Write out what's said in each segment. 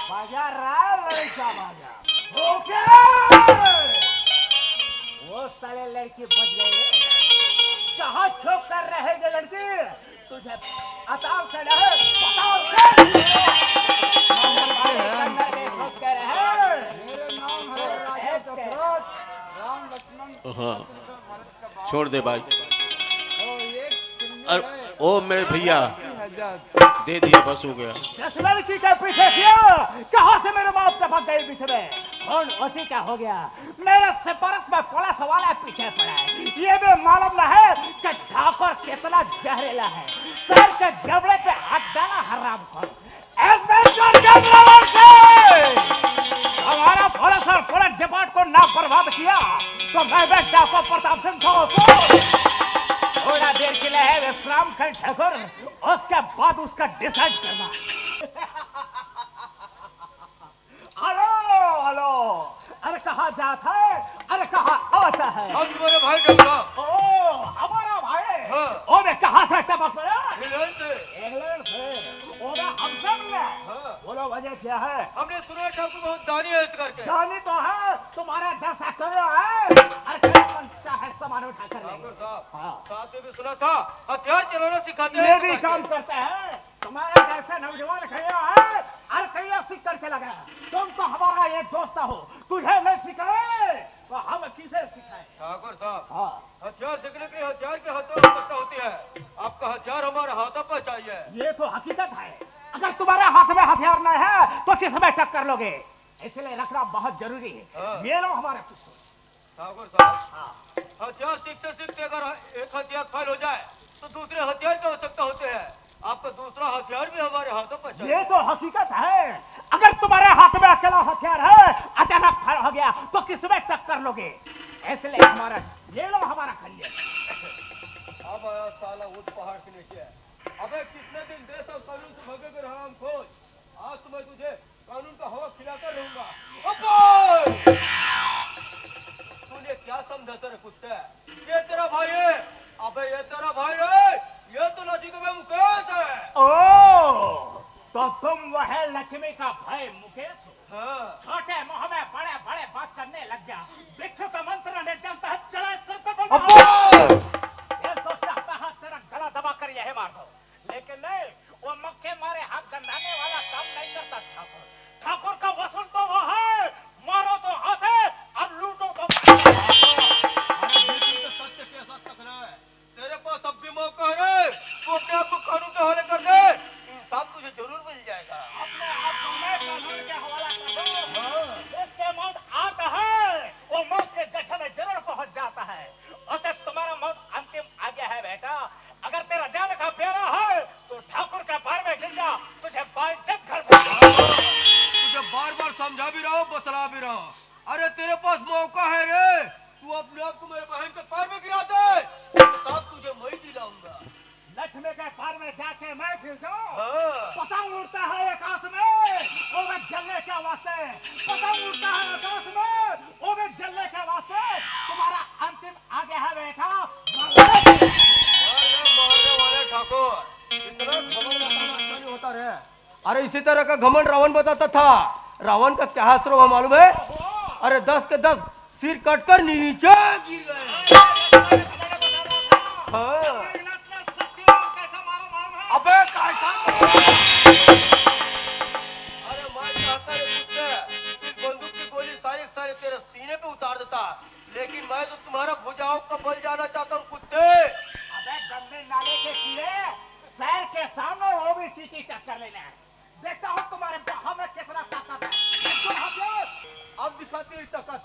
बाजार रहा लड़का बाजार ओके। वो साले लड़की बच गए रे। कहाँ छुप कर रहेगी लड़की? तुझे अताव से नहीं पताव से सोच कर है। मेरे नाम है राजा दशरथ राम लक्ष्मण। हाँ छोड़ दे भाई। एक ओ मेरे भैया दे दिया बस हो गया। जिस लड़की के पीछे किया कहाँ से मेरे बाप से भाग गई पीछे में और उसी का हो गया। मेरे सिफारिश में पुलिस वाला पीछे पड़ा है। ये भी मालूम न है कि ठाकुर कितना जहरीला है। सर के जबड़े पे हाथ डाला हराम खोर। हमारा पुलिस और पुलिस डिपार्ट को ना बर्बाद किया तो मैं भी ठाकुर प्रताप सिंह को थोड़ा देर के लिए है विश्राम कर ठाकुर। उसके बाद उसका डिसाइड करना। Hello hello. अरे कहाँ जाता है? अरे कहाँ आता है? हम तुम्हारे भाई डबरा। ओ हमारा भाई। हाँ। ओ मैं कहाँ से टपक पड़ा? इंग्लैंड से। इंग्लैंड से। ओ मैं हमसे मिला। हाँ। बोलो वजह क्या है? हमने सुना ठाकुर बहुत दानी है इस करके। दानी तो है तुम्हारा जैसा करो है। अरे क्या है सामान उठा कर ले। हाँ। साथ में भी सुना था हथियार चलाना सिखाते हैं। ये भी काम करते हैं। तुम्हारे जैसे नौजवान खड़े है और कहीं सीख कर चला गया। तुम तो हमारा ये दोस्त हो। तुझे नहीं सिखाए तो हम किसे सिखाए? ठाकुर साहब हाँ। हथियार सीखने के लिए हथियार के हाथों में आवश्यकता होती है। आपका हथियार हमारे हाथों पर चाहिए। ये तो हकीकत है। अगर तुम्हारे हाथ में हथियार नहीं है तो किस में टक्कर लोगे? इसलिए रखना बहुत जरूरी है। हाँ। ये लो हमारे पीछे। ठाकुर साहब हथियार सीखते सीखते अगर एक हथियार फेल हो जाए तो दूसरे हथियार की आवश्यकता होती है। आपका दूसरा हथियार भी हमारे हाथों पर चाहिए। ये तो हकीकत है। अगर तुम्हारे हाथ में अकेला हथियार है अचानक फेल हो गया तो किस में टक्कर लोगे? इसलिए हमारा ये लो हमारा खलिया। अब आया साला उस पहाड़ के नीचे। अबे कितने दिन देश और कानून से भगेगा हराम खोज। आज तो मैं तुझे कानून का हवा खिलाकर रहूंगा। तूने क्या समझा तेरे कुत्ते? ये तेरा भाई है। अबे ये तेरा भाई है। ये तो नदी का मुकेश है। ओ तो तुम वह लक्ष्मी का भाई मुकेश हो? हाँ। छोटे मुंह में बड़े बड़े बात करने लग गया। भिक्षु का मंत्र नहीं जानता है। चला सिर पे ये तो चाहता है तेरा गला दबा कर यही मार दो। लेकिन नहीं वो मक्के मारे हाथ गंधाने वाला काम नहीं करता ठाकुर। ठाकुर का वसूल तो वो है। मारो तो हाथ है और लूटो तो सत्य कैसा तकना है? तेरे पास अब भी मौका है। तू अपने आप को कानून के हवाले कर दे। इंसाफ तुझे जरूर मिल जाएगा। अपने आप को मैं कानून के हवाला कर दो। इसके मौत आता है वो मौत के गड्ढे में जरूर पहुंच जाता है। उसे तुम्हारा मौत अंतिम आ गया है बेटा। अगर तेरा जान का प्यारा है तो ठाकुर के पैर में गिर जा। तुझे बाइज्जत घर तुझे बार बार समझा भी रहा हूं बतला भी रहा हूं। अरे तेरे पास मौका है रे। तू अपने आप को मेरे बहन के पैर में गिरा दे। साहब तुझे मैं दिलाऊंगा। लक्ष्मी के पैर में जाके मैं फिर जाऊं। हाँ। पतंग उड़ता है आकाश में वो मैं जलने के वास्ते। पतंग उड़ता है आकाश में वो मैं जलने के वास्ते। तुम्हारा अंतिम आ गया है बेटा। मारने वाले ठाकुर इतना घमंड होता रहे। अरे इसी तरह का घमंड रावण बताता था। रावण का क्या हास्त्र हुआ मालूम है? अरे 10 के 10 सिर कटकर नीचे गिर गए। हाँ। अबे कैसा? अरे मैं चाहता है कुत्ते इस बंदूक की गोली सारे तेरे सीने पे उतार देता। लेकिन मैं तो तुम्हारा भुजाओं का बल जाना चाहता हूँ कुत्ते। अबे गंदे नाले के कीड़े शहर के सामने वो भी चीटी टक्कर लेना है। देखता हूँ तुम्हारे बाहों में कितना ताकत है। अब दिखाते रहे ताकत।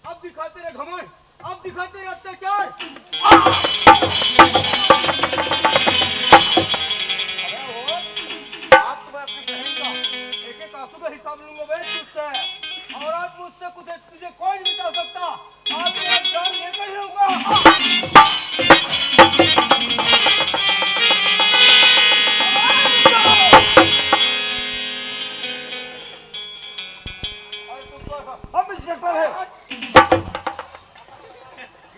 अब दिखाते रहे घमंड। अब दिखाते रहे अत्याचार। आज तो मैं अपनी बहन का एक एक आंसू का हिसाब लूंगा बे तुझसे। और आज मुझसे कुछ तुझे कोई नहीं बचा सकता। आज मैं जान लेकर ही रहूंगा। हम इंस्पेक्टर है।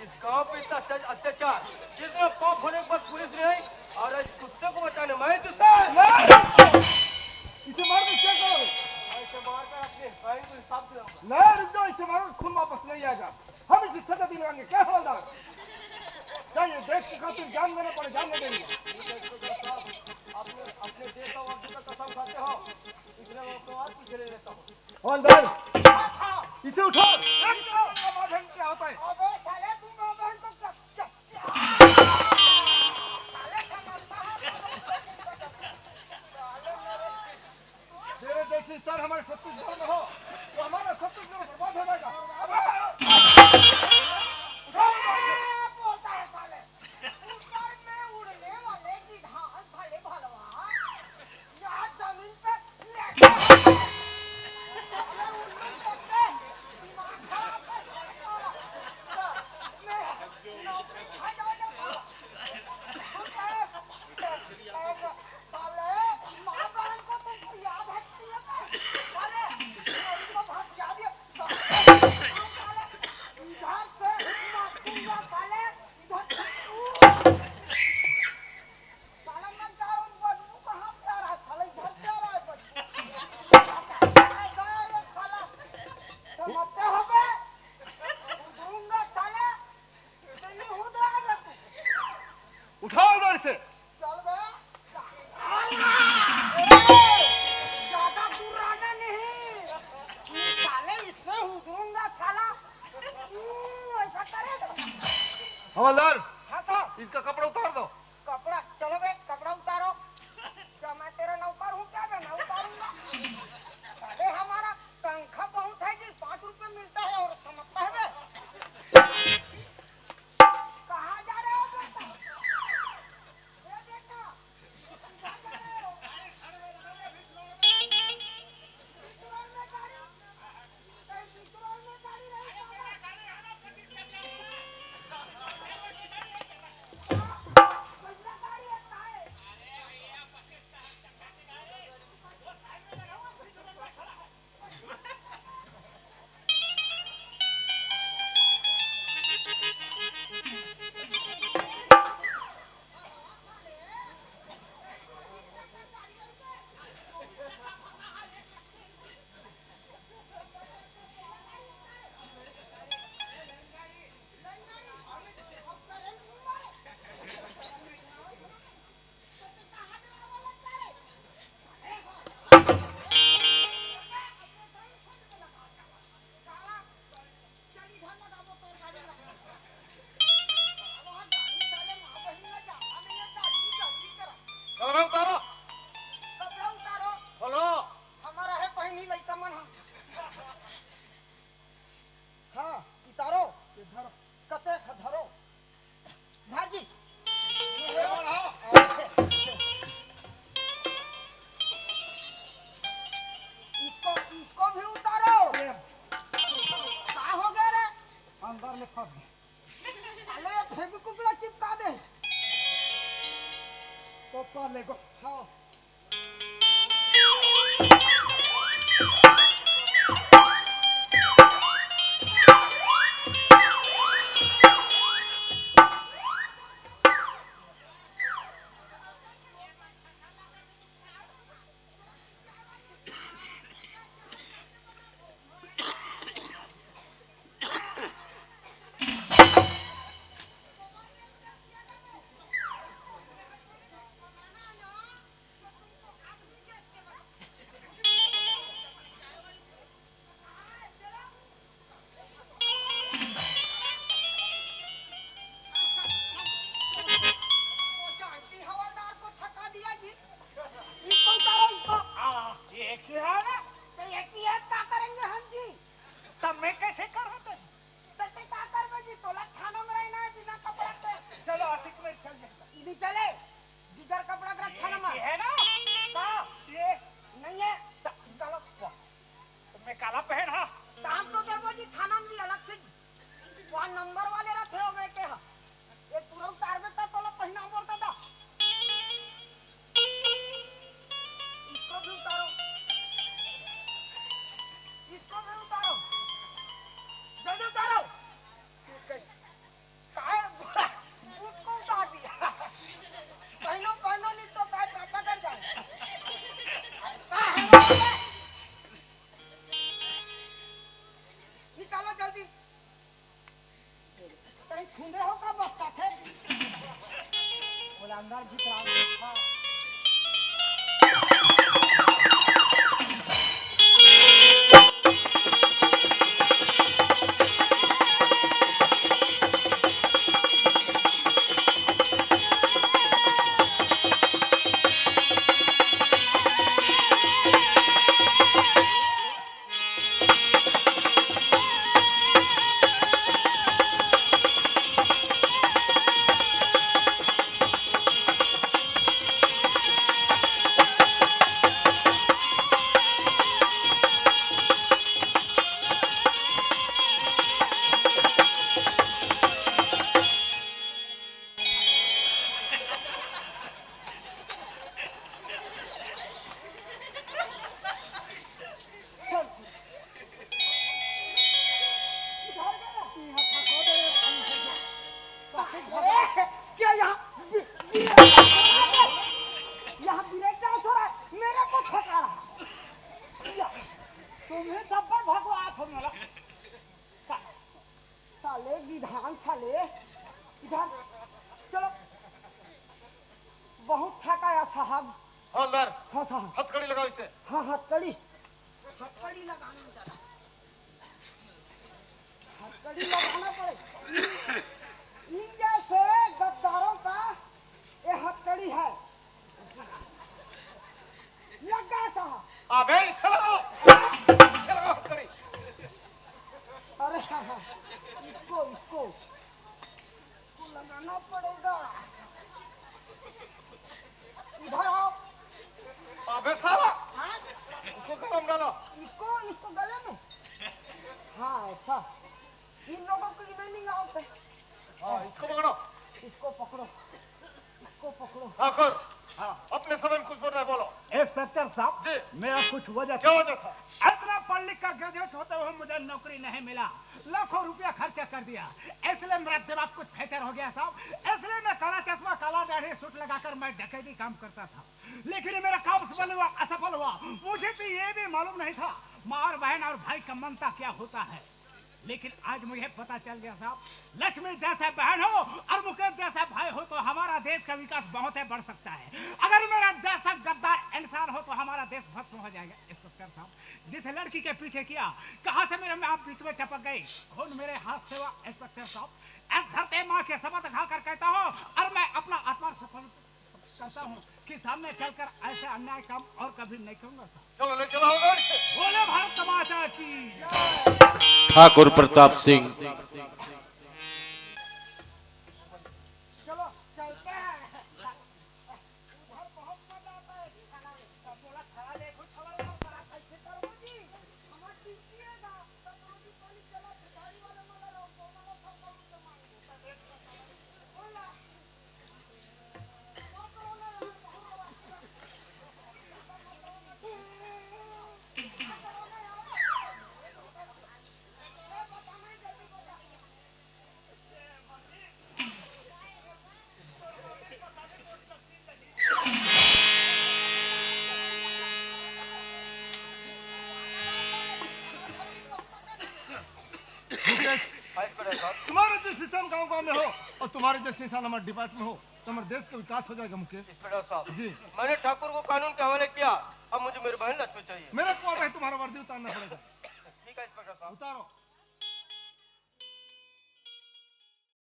इस गांव पे इतना अत्याचार जितना पाप होने जान देना पड़े, जान नहीं देंगे। अपने अपने देश और वक्त का कसम खाते हो, इसलिए मैं आपको और पीछे नहीं रहता हूँ। हवलदार, इसे उठो। समाधान क्या होता है? अबे साले तू मां बहन को साले समझता है मेरे जैसी सर हमारे छत्तीसगढ़ में हो तो हमारा छत्तीसगढ़ बर्बाद हो जाएगा। बोलता है साले ऊपर में उड़ने वाले गिधान भले भलवा यहाँ जमीन पे लेटे साले उल्लू पकड़े दिमाग खराब कर मैं नौकरी खा जाऊंगा साले माँ बहन को तुमको याद हटती है साले उनको बहुत याद है साले इधर से मारूंगा साले इधर साला मैं जा रहा हूँ बदबू कहाँ से आ रहा है साले इधर से आ रहा है बदबू साला समझते हो बे दूंगा साले इतनी हूँ दे तू उठाओ इधर से। चल बे ज्यादा दूर रहना नहीं साले इससे उधरूंगा साला ऐसा करेगा हवलदार, हाँ साहब इसका कपड़ा उतार दो। कपड़ा चलो बे कपड़ा उतारो क्या मैं तेरा नौकर हूँ क्या मैं उतारूंगा अरे हमारा तनख्वाह बहुत है जी 5 रुपए मिलता है और समझता है बे कहाँ जा रहे हो बेटा ए बेटा कहाँ जा रहे हो पिछवाड़ में गाड़ी कहीं पिछवाड़ में गाड़ी नहीं साला कैसा गाड़ी है ताए चलो मैं उतारो। कपड़ा उतारो बोलो। हमारा है पहनी लइका मन हाँ उतारो कते धरो धर जी इसको इसको भी उतारो क्या हो गया रे अंदर में फंस गए। साले फेविक्विक ला चिपका दे तो पार ले गो। हाँ अंदर भीतर हाँ। क्या यहाँ ब्रेक डांस हो रहा है, मेरे को ठोका रहा तुम्हें सब पर भगवा थोड़ा साले विधान साले इधर चलो बहुत थकाया साहब हवलदार हाँ साहब हथकड़ी लगाओ इसे हाँ हथकड़ी लगाना जरा हथकड़ी लगाना पड़े इन जैसे गद्दारों का ये हथकड़ी है लगा साहब अबे इसे लगाओ हथकड़ी अरे हाँ हाँ इसको इसको लगाना पड़ेगा इधर आओ अबे साला हाँ इसको गरम डालो इसको इसको गले में हाँ ऐसा इन लोगों को इवेनिंग आउट है हाँ इसको पकड़ो इसको पकड़ो इसको पकड़ो ठाकुर अपने समय में कुछ बोल रहे बोलो इंस्पेक्टर साहब जी मेरा कुछ वजह क्या वजह था इतना पढ़ लिख कर ग्रेजुएट होते हुए मुझे नौकरी नहीं मिला लाखों रुपया खर्चा कर दिया इसलिए मेरा दिमाग कुछ फ्रैक्चर हो गया साहब इसलिए मैं काला चश्मा काला दाढ़ी सूट लगाकर मैं डकैती काम करता था लेकिन मेरा काम सफल हुआ असफल हुआ मुझे तो ये भी मालूम नहीं था माँ और बहन और भाई का मनता क्या होता है लेकिन आज मुझे पता चल गया साहब लक्ष्मी जैसा बहन हो और मुकेश जैसा भाई हो तो हमारा देश का विकास बहुत है बढ़ सकता है अगर मेरा जैसा गद्दार इंसान हो तो हमारा देश भस्म हो जाएगा इंस्पेक्टर साहब जिस लड़की के पीछे किया कहां से मेरे में आप बीच में टपक गई खून मेरे हाथ से हुआ इंस्पेक्टर साहब इस धरती माँ के शपथ खाकर कहता हूँ और मैं अपना आत्मा सफल करता हूँ कि सामने चलकर ऐसे अन्याय काम और कभी नहीं करूंगा साहब चलो ले चलो बोले भारत माता की ठाकुर प्रताप सिंह चलो चलते हैं उधर बहुत मजा आता है खाना में थोड़ा खा ले कुछ ऐसे करो जी हमार दीजिएगा सतरोजी पानी चला गाड़ी वाले मगर और वो वाला सब कम से मांगो बोला वो करो ना तुम्हारे जैसे इंसान गाँव में हो और तुम्हारे जैसे इंसान हमारे डिपार्टमेंट में हो तो हमारे देश का विकास हो जाएगा मुकेश इंस्पेक्टर साहब जी मैंने ठाकुर को कानून के हवाले किया अब मुझे मेरी बहन लक्ष्मी चाहिए मेरे को अब तुम्हारा वर्दी उतारना पड़ेगा ठीक है इंस्पेक्टर साहब उतारो